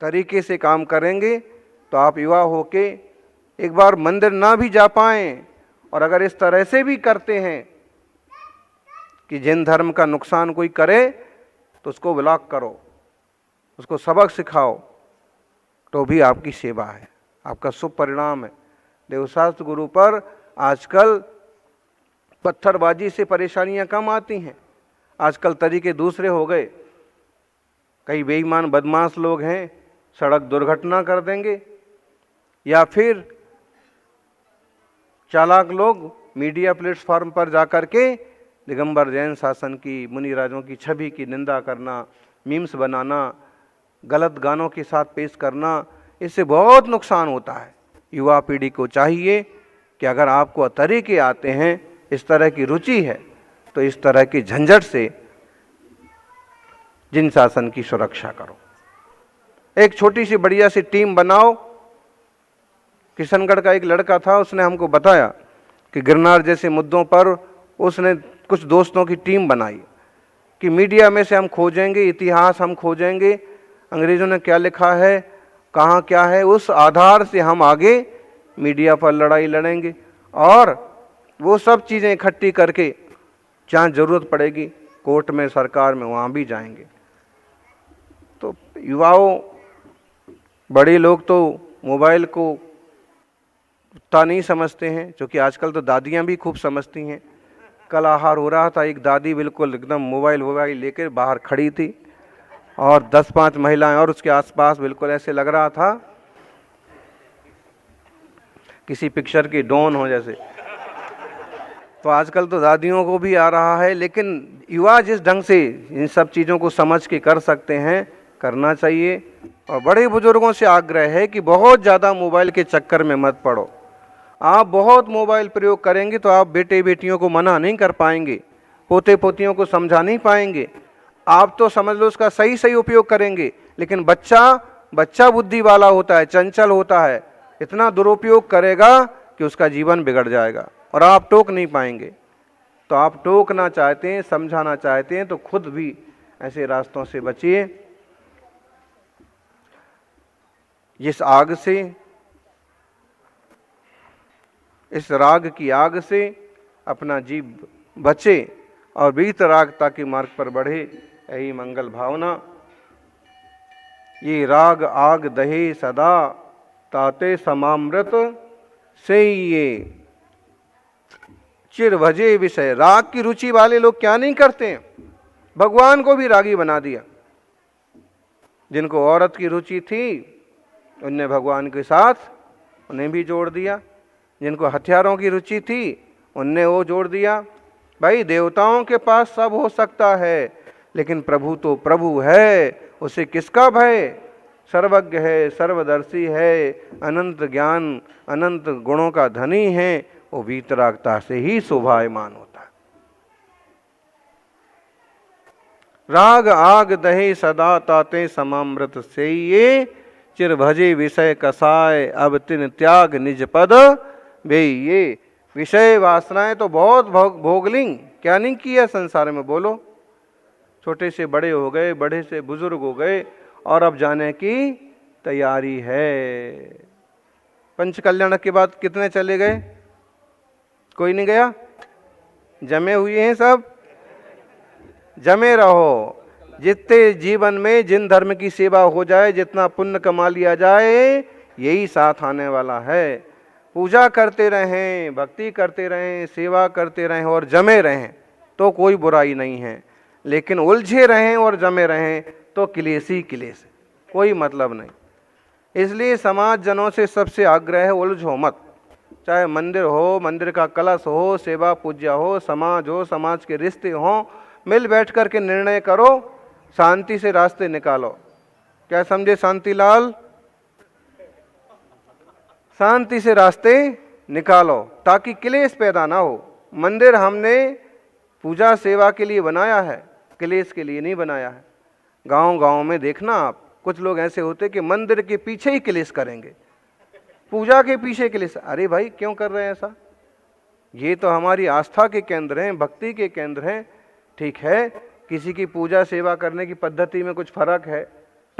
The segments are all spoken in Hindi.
तरीके से काम करेंगे तो आप युवा होके एक बार मंदिर ना भी जा पाएं, और अगर इस तरह से भी करते हैं कि जिन धर्म का नुकसान कोई करे तो उसको ब्लॉक करो, उसको सबक सिखाओ, तो भी आपकी सेवा है, आपका शुभ परिणाम है। देवशास्त्र गुरु पर आजकल पत्थरबाजी से परेशानियां कम आती हैं, आजकल तरीके दूसरे हो गए। कई बेईमान बदमाश लोग हैं, सड़क दुर्घटना कर देंगे, या फिर चालाक लोग मीडिया प्लेटफॉर्म पर जाकर के दिगंबर जैन शासन की, मुनिराजों की छवि की निंदा करना, मीम्स बनाना, गलत गानों के साथ पेश करना, इससे बहुत नुकसान होता है। युवा पीढ़ी को चाहिए कि अगर आपको तरीके आते हैं, इस तरह की रुचि है, तो इस तरह की झंझट से जिन शासन की सुरक्षा करो। एक छोटी सी बढ़िया सी टीम बनाओ। किशनगढ़ का एक लड़का था, उसने हमको बताया कि गिरनार जैसे मुद्दों पर उसने कुछ दोस्तों की टीम बनाई कि मीडिया में से हम खोजेंगे, इतिहास हम खोजेंगे, अंग्रेजों ने क्या लिखा है, कहाँ क्या है, उस आधार से हम आगे मीडिया पर लड़ाई लड़ेंगे, और वो सब चीज़ें इकट्ठी करके जहाँ ज़रूरत पड़ेगी कोर्ट में, सरकार में, वहाँ भी जाएंगे। तो युवाओं, बड़े लोग तो मोबाइल को उतना नहीं समझते हैं, क्योंकि आजकल तो दादियाँ भी खूब समझती हैं। कल आहार हो रहा था, एक दादी बिल्कुल एकदम मोबाइल लेकर बाहर खड़ी थी, और 10-5 महिलाएं और उसके आसपास, बिल्कुल ऐसे लग रहा था किसी पिक्चर की डॉन हो जैसे। तो आजकल तो दादियों को भी आ रहा है, लेकिन युवा जिस ढंग से इन सब चीज़ों को समझ के कर सकते हैं, करना चाहिए। और बड़े बुजुर्गों से आग्रह है कि बहुत ज़्यादा मोबाइल के चक्कर में मत पड़ो। आप बहुत मोबाइल प्रयोग करेंगे तो आप बेटे बेटियों को मना नहीं कर पाएंगे, पोते पोतियों को समझा नहीं पाएंगे। आप तो समझ लो उसका सही सही उपयोग करेंगे, लेकिन बच्चा बुद्धि वाला होता है, चंचल होता है, इतना दुरुपयोग करेगा कि उसका जीवन बिगड़ जाएगा और आप टोक नहीं पाएंगे। तो आप टोकना चाहते हैं, समझाना चाहते हैं, तो खुद भी ऐसे रास्तों से बचिए। इस आग से, इस राग की आग से अपना जीव बचे और वीतरागता के मार्ग पर बढ़े, यही मंगल भावना। ये राग आग दहे सदा, ताते समामृत से ये चिर भजे विषय। राग की रुचि वाले लोग क्या नहीं करते हैं, भगवान को भी रागी बना दिया। जिनको औरत की रुचि थी उनने भगवान के साथ उन्हें भी जोड़ दिया, जिनको हथियारों की रुचि थी उनने वो जोड़ दिया। भाई देवताओं के पास सब हो सकता है, लेकिन प्रभु तो प्रभु है, उसे किसका भय। सर्वज्ञ है, सर्वदर्शी है, अनंत ज्ञान अनंत गुणों का धनी है, वो वीतरागता से ही शोभायमान होता है। राग आग दहे सदा, ताते समामृत से ये चिर भजे विषय कसाय, अब तिन त्याग निज पद वे। ये विषय वासनाएं तो बहुत भोग ली, क्या नहीं किया संसार में, बोलो। छोटे से बड़े हो गए, बड़े से बुजुर्ग हो गए, और अब जाने की तैयारी है। पंच कल्याण के बाद कितने चले गए? कोई नहीं गया? जमे हुए हैं सब, जमे रहो। जितने जीवन में जिन धर्म की सेवा हो जाए, जितना पुण्य कमा लिया जाए, यही साथ आने वाला है। पूजा करते रहें, भक्ति करते रहें, सेवा करते रहें और जमे रहें तो कोई बुराई नहीं है, लेकिन उलझे रहें और जमे रहें तो क्लेश ही क्लेश, कोई मतलब नहीं। इसलिए समाज जनों से सबसे आग्रह है, उलझो मत। चाहे मंदिर हो, मंदिर का कलश हो, सेवा पूज्य हो, समाज हो, समाज के रिश्ते हों, मिल बैठ कर के निर्णय करो, शांति से रास्ते निकालो। क्या समझे शांतिलाल? शांति से रास्ते निकालो ताकि क्लेश पैदा ना हो। मंदिर हमने पूजा सेवा के लिए बनाया है, क्लेश के लिए नहीं बनाया है। गांव गांव में देखना आप, कुछ लोग ऐसे होते कि मंदिर के पीछे ही क्लेश करेंगे, पूजा के पीछे क्लेश। अरे भाई क्यों कर रहे हैं ऐसा? ये तो हमारी आस्था के केंद्र हैं, भक्ति के केंद्र हैं। ठीक है, किसी की पूजा सेवा करने की पद्धति में कुछ फर्क है,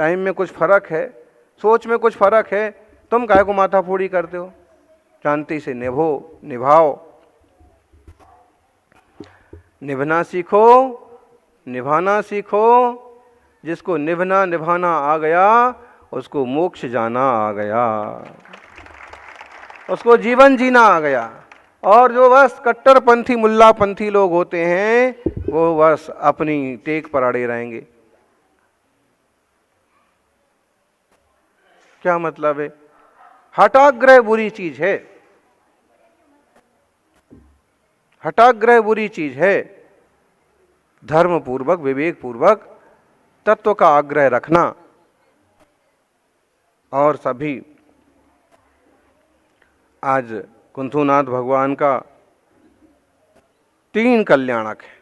टाइम में कुछ फर्क है, सोच में कुछ फर्क है, तुम काहे को माथाफोड़ी करते हो? शांति से निभाओ, निभना सीखो, निभाना सीखो। जिसको निभना निभाना आ गया उसको मोक्ष जाना आ गया, उसको जीवन जीना आ गया। और जो बस कट्टरपंथी मुल्लापंथी लोग होते हैं वो बस अपनी टेक पर अड़े रहेंगे। क्या मतलब है? हठाग्रह बुरी चीज है, हठाग्रह बुरी चीज है। धर्म पूर्वक, विवेक पूर्वक तत्व का आग्रह रखना। और सभी आज कुंथुनाथ भगवान का 3 कल्याणक है।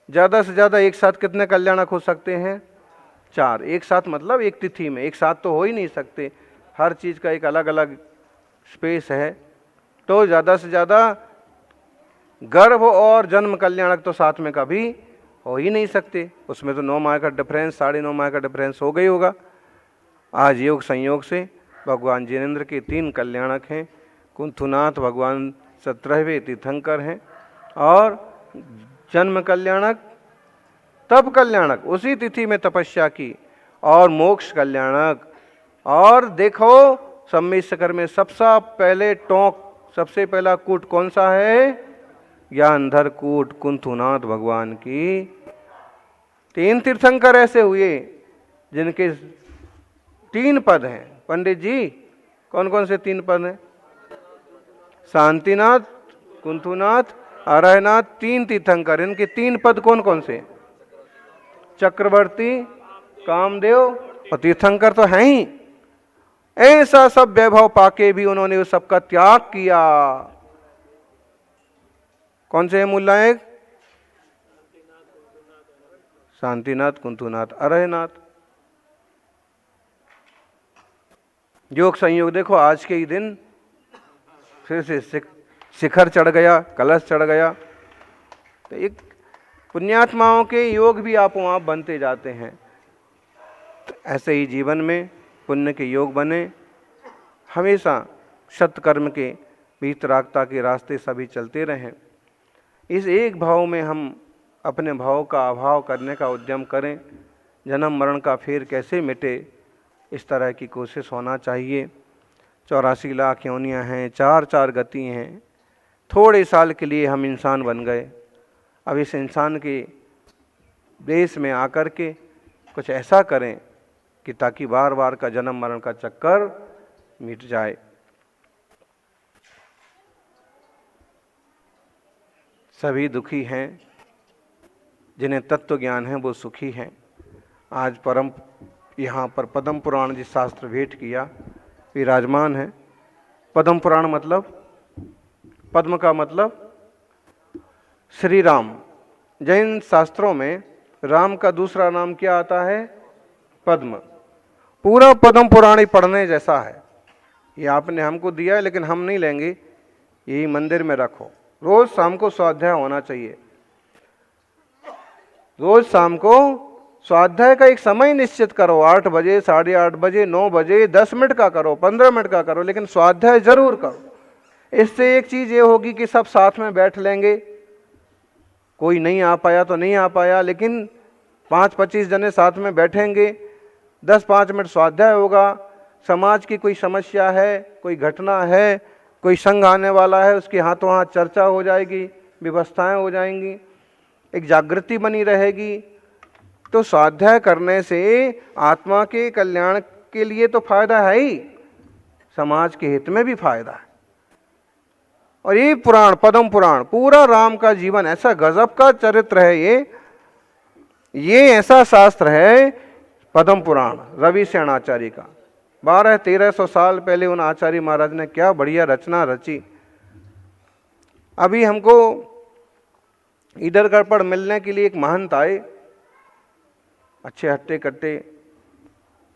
ज्यादा से ज्यादा एक साथ कितने कल्याणक हो सकते हैं? 4। एक साथ मतलब एक तिथि में, एक साथ तो हो ही नहीं सकते, हर चीज का एक अलग अलग स्पेस है। तो ज्यादा से ज्यादा गर्भ और जन्म कल्याणक तो साथ में कभी हो ही नहीं सकते। उसमें तो 9 माह का डिफरेंस, 9.5 माह का डिफरेंस हो गई होगा। आज योग संयोग से भगवान जिनेंद्र के 3 कल्याणक हैं। कुंथुनाथ भगवान 17वें तीर्थंकर हैं। और जन्म कल्याणक, तप कल्याणक, उसी तिथि में तपस्या की, और मोक्ष कल्याणक। और देखो सम्मिश्र में सबसे पहले टोंक, सबसे पहला कूट कौन सा है? ज्ञानधर कूट कुंथुनाथ भगवान की। 3 तीर्थंकर ऐसे हुए जिनके 3 पद हैं। पंडित जी कौन कौन से 3 पद हैं? शांतिनाथ, कुंथुनाथ, अरहनाथ, 3 तीर्थंकर। इनके 3 पद कौन कौन से? चक्रवर्ती, कामदेव और तीर्थंकर तो हैं ही। ऐसा सब वैभव पाके भी उन्होंने उस सबका त्याग किया। कौन से मुल्ला? एक शांतिनाथ, कुंथुनाथ, अरहनाथ। योग संयोग देखो आज के ही दिन फिर से शिखर चढ़ गया, कलश चढ़ गया। तो एक पुण्यात्माओं के योग भी आपो आप बनते जाते हैं। तो ऐसे ही जीवन में पुण्य के योग बने, हमेशा सत्कर्म के वीतरागता के रास्ते सभी चलते रहें। इस एक भाव में हम अपने भाव का अभाव करने का उद्यम करें। जन्म मरण का फेर कैसे मिटे, इस तरह की कोशिश होना चाहिए। 84 लाख योनियाँ हैं, 4 गति हैं। थोड़े साल के लिए हम इंसान बन गए। अब इस इंसान के देश में आकर के कुछ ऐसा करें कि ताकि बार बार का जन्म मरण का चक्कर मिट जाए। सभी दुखी हैं, जिन्हें तत्व ज्ञान है वो सुखी हैं। आज यहाँ पर पद्म पुराण जिस शास्त्र भेंट किया विराजमान है। पद्म पुराण मतलब, पद्म का मतलब श्री राम। जैन शास्त्रों में राम का दूसरा नाम क्या आता है? पद्म। पूरा पद्म पुराण ही पढ़ने जैसा है। ये आपने हमको दिया है लेकिन हम नहीं लेंगे, यही मंदिर में रखो। रोज शाम को स्वाध्याय होना चाहिए। रोज शाम को स्वाध्याय का एक समय निश्चित करो, 8 बजे, 8:30 बजे, 9 बजे, 10 मिनट का करो, 15 मिनट का करो, लेकिन स्वाध्याय जरूर करो। इससे एक चीज ये होगी कि सब साथ में बैठ लेंगे। कोई नहीं आ पाया तो नहीं आ पाया, लेकिन 5-25 जने साथ में बैठेंगे, 10-5 मिनट स्वाध्याय होगा। समाज की कोई समस्या है, कोई घटना है, कोई संघ आने वाला है, उसके हाथों हाथ चर्चा हो जाएगी, व्यवस्थाएं हो जाएंगी, एक जागृति बनी रहेगी। तो स्वाध्याय करने से आत्मा के कल्याण के लिए तो फायदा है ही, समाज के हित में भी फायदा है। और ये पुराण, पद्म पुराण, पूरा राम का जीवन, ऐसा गजब का चरित्र है ये ऐसा शास्त्र है पद्म पुराण रवि सेन आचार्य का। 1200-1300 साल पहले उन आचार्य महाराज ने क्या बढ़िया रचना रची। अभी हमको इधर पर मिलने के लिए एक महंत आए, अच्छे हट्टे कट्टे,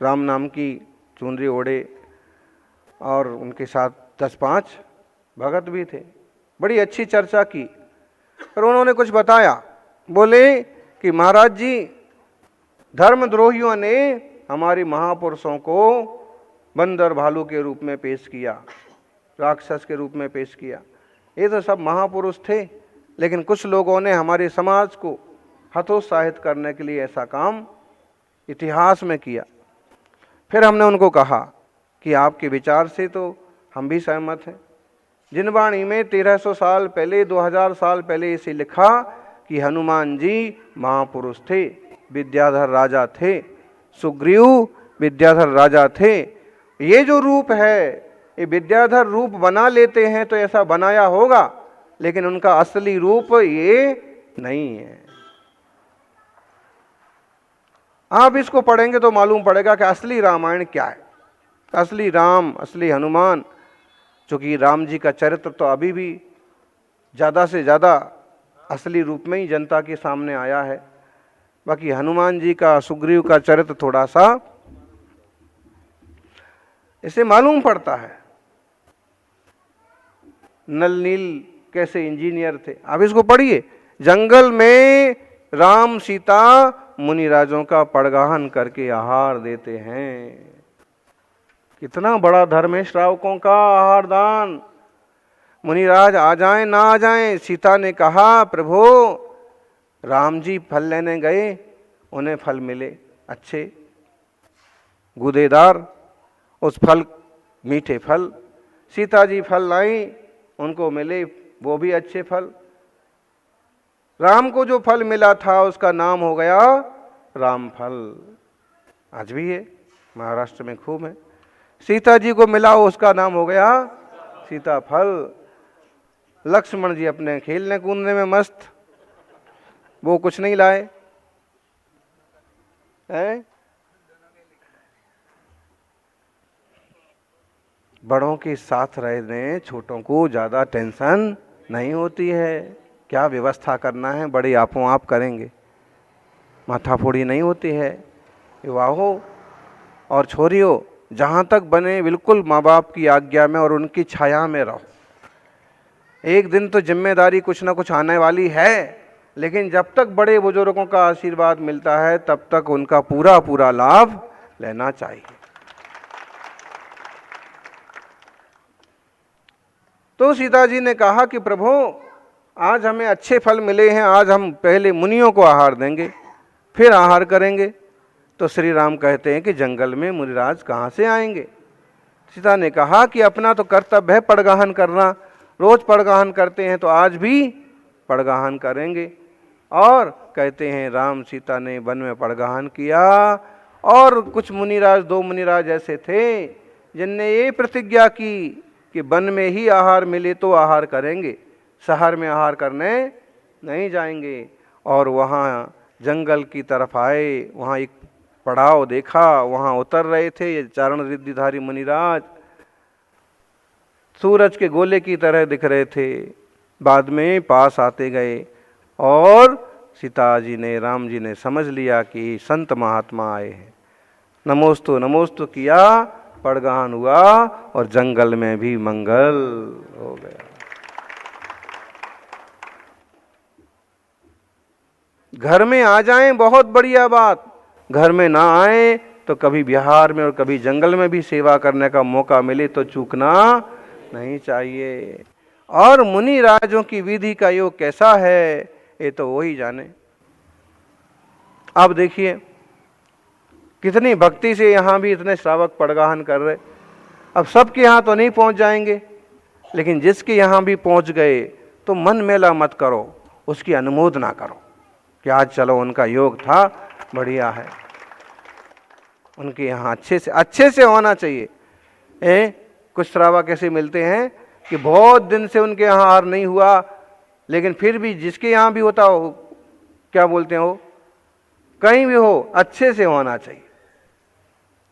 राम नाम की चुनरी ओढ़े, और उनके साथ 10-5 भगत भी थे। बड़ी अच्छी चर्चा की। पर उन्होंने कुछ बताया, बोले कि महाराज जी, धर्मद्रोहियों ने हमारे महापुरुषों को बंदर भालू के रूप में पेश किया, राक्षस के रूप में पेश किया। ये तो सब महापुरुष थे, लेकिन कुछ लोगों ने हमारे समाज को हतोत्साहित करने के लिए ऐसा काम इतिहास में किया। फिर हमने उनको कहा कि आपके विचार से तो हम भी सहमत हैं। जिन वाणी में 1300 साल पहले, 2000 साल पहले इसे लिखा कि हनुमान जी महापुरुष थे, विद्याधर राजा थे, सुग्रीव विद्याधर राजा थे। ये जो रूप है, ये विद्याधर रूप बना लेते हैं तो ऐसा बनाया होगा, लेकिन उनका असली रूप ये नहीं है। आप इसको पढ़ेंगे तो मालूम पड़ेगा कि असली रामायण क्या है, असली राम, असली हनुमान। क्योंकि राम जी का चरित्र तो अभी भी ज़्यादा से ज़्यादा असली रूप में ही जनता के सामने आया है। बाकी हनुमान जी का, सुग्रीव का चरित्र थोड़ा सा इसे मालूम पड़ता है। नल नील कैसे इंजीनियर थे, अब इसको पढ़िए। जंगल में राम सीता मुनिराजों का पड़गाहन करके आहार देते हैं। कितना बड़ा धर्म है श्रावकों का, आहार दान। मुनिराज आ जाएं ना आ जाएं, सीता ने कहा प्रभु राम जी फल लेने गए, उन्हें फल मिले अच्छे गूदेदार, उस फल मीठे फल। सीता जी फल लाई, उनको मिले वो भी अच्छे फल। राम को जो फल मिला था उसका नाम हो गया राम फल। आज भी है, महाराष्ट्र में खूब है। सीता जी को मिला उसका नाम हो गया सीता फल। लक्ष्मण जी अपने खेलने कूदने में मस्त, वो कुछ नहीं लाए हैं। बड़ों के साथ रहने छोटों को ज़्यादा टेंशन नहीं होती है। क्या व्यवस्था करना है बड़े आपो आप करेंगे, माथाफोड़ी नहीं होती है। विवाहो और छोरियों जहाँ तक बने बिल्कुल माँ बाप की आज्ञा में और उनकी छाया में रहो। एक दिन तो जिम्मेदारी कुछ ना कुछ आने वाली है, लेकिन जब तक बड़े बुजुर्गों का आशीर्वाद मिलता है तब तक उनका पूरा पूरा लाभ लेना चाहिए। तो सीता जी ने कहा कि प्रभु आज हमें अच्छे फल मिले हैं, आज हम पहले मुनियों को आहार देंगे फिर आहार करेंगे। तो श्री राम कहते हैं कि जंगल में मुनिराज कहाँ से आएंगे। सीता ने कहा कि अपना तो कर्तव्य है पड़गाहन करना, रोज पड़गाहन करते हैं तो आज भी पड़गाहन करेंगे। और कहते हैं राम सीता ने वन में पड़गाहन किया, और कुछ मुनिराज, 2 मुनिराज ऐसे थे जिनने ये प्रतिज्ञा की कि वन में ही आहार मिले तो आहार करेंगे, शहर में आहार करने नहीं जाएंगे। और वहाँ जंगल की तरफ आए, वहाँ एक पड़ाव देखा, वहाँ उतर रहे थे ये चारण रिद्धिधारी मुनिराज। सूरज के गोले की तरह दिख रहे थे। बाद में पास आते गए और सीता जी ने, राम जी ने समझ लिया कि संत महात्मा आए हैं। नमोस्तु नमोस्तु किया, पड़गाहन हुआ और जंगल में भी मंगल हो गया। घर में आ जाएं बहुत बढ़िया बात, घर में ना आए तो कभी बिहार में और कभी जंगल में भी सेवा करने का मौका मिले तो चूकना नहीं चाहिए। और मुनि राजों की विधि का योग कैसा है ये तो वही जाने। अब देखिए कितनी भक्ति से यहाँ भी इतने श्रावक पड़गाहन कर रहे। अब सबके यहाँ तो नहीं पहुँच जाएंगे, लेकिन जिसके यहाँ भी पहुँच गए तो मन मेला मत करो, उसकी अनुमोदना करो कि आज चलो उनका योग था, बढ़िया है। उनके यहाँ अच्छे से होना चाहिए। कुछ श्रावक ऐसे मिलते हैं कि बहुत दिन से उनके यहाँ आहार नहीं हुआ, लेकिन फिर भी जिसके यहाँ भी होता हो, क्या बोलते हो, कहीं भी हो अच्छे से होना चाहिए।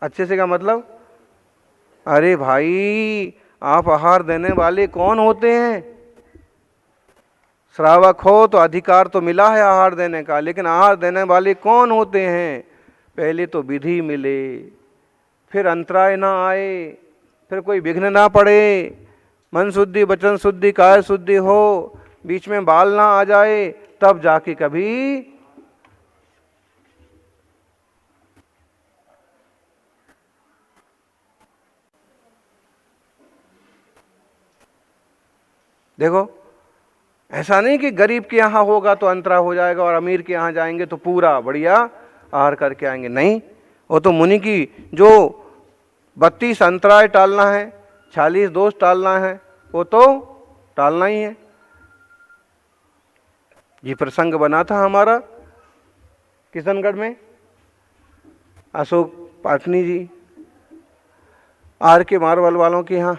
अच्छे से का मतलब, अरे भाई आप आहार देने वाले कौन होते हैं। श्रावक हो तो अधिकार तो मिला है आहार देने का, लेकिन आहार देने वाले कौन होते हैं। पहले तो विधि मिले, फिर अंतराय ना आए, फिर कोई विघ्न ना पड़े, मन शुद्धि वचन शुद्धि काय शुद्धि हो, बीच में बाल ना आ जाए, तब जाके कभी देखो, ऐसा नहीं कि गरीब के यहाँ होगा तो अंतरा हो जाएगा और अमीर के यहाँ जाएंगे तो पूरा बढ़िया आहार करके आएंगे। नहीं, वो तो मुनि की जो 32 अंतराय टालना है, 40 दोष टालना है, वो तो टालना ही है। ये प्रसंग बना था हमारा किशनगढ़ में, अशोक पाटनी जी आर के मारवल वालों के यहाँ,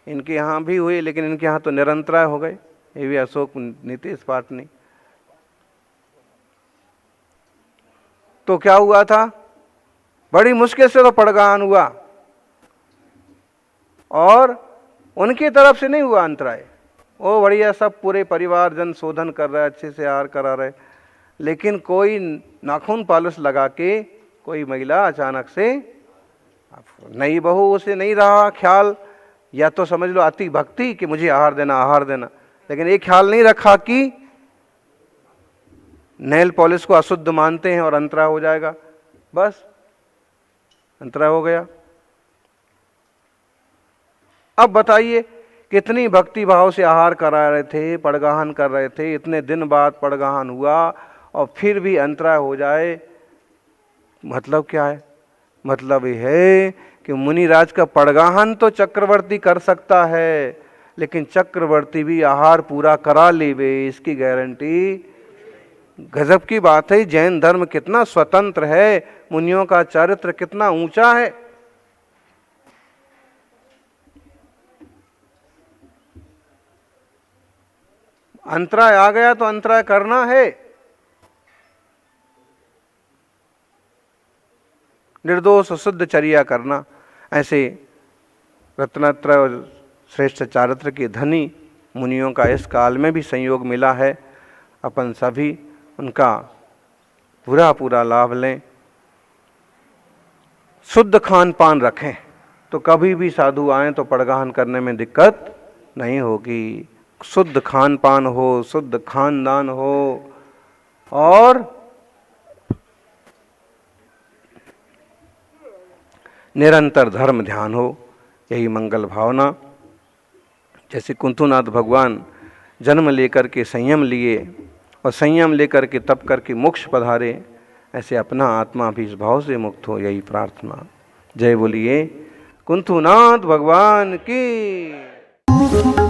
इनके यहाँ भी हुए, लेकिन इनके यहाँ तो निरंतराय हो गए। ये भी अशोक नीतीश पाटनी। तो क्या हुआ था, बड़ी मुश्किल से तो पड़गान हुआ, और उनकी तरफ से नहीं हुआ अंतराय, वो बढ़िया सब पूरे परिवार जन शोधन कर रहे, अच्छे से आहार करा रहे, लेकिन कोई नाखून पालिश लगा के कोई महिला अचानक से, नई बहू, उसे नहीं रहा ख्याल, या तो समझ लो अति भक्ति कि मुझे आहार देना आहार देना, लेकिन ये ख्याल नहीं रखा कि नेल पॉलिश को अशुद्ध मानते हैं और अंतरा हो जाएगा, बस अंतरा हो गया। अब बताइए कितनी भक्ति भाव से आहार करा रहे थे, पड़गाहन कर रहे थे, इतने दिन बाद पड़गाहन हुआ और फिर भी अंतरा हो जाए, मतलब क्या है? मतलब यह है कि मुनिराज का पड़गाहन तो चक्रवर्ती कर सकता है, लेकिन चक्रवर्ती भी आहार पूरा करा लेवे, इसकी गारंटी। गजब की बात है, जैन धर्म कितना स्वतंत्र है, मुनियों का चरित्र कितना ऊंचा है। अंतराय आ गया तो अंतराय करना है, निर्दोष शुद्ध चर्या करना। ऐसे रत्नत्रय और श्रेष्ठ चारित्र के धनी मुनियों का इस काल में भी संयोग मिला है। अपन सभी उनका पूरा पूरा लाभ लें, शुद्ध खान पान रखें, तो कभी भी साधु आएं तो पड़गाहन करने में दिक्कत नहीं होगी। शुद्ध खान पान हो, शुद्ध खानदान हो, और निरंतर धर्म ध्यान हो, यही मंगल भावना। जैसे कुंथुनाथ भगवान जन्म लेकर के संयम लिए और संयम लेकर के तप करके मोक्ष पधारे, ऐसे अपना आत्मा भी इस भाव से मुक्त हो, यही प्रार्थना। जय बोलिए कुंथुनाथ भगवान की।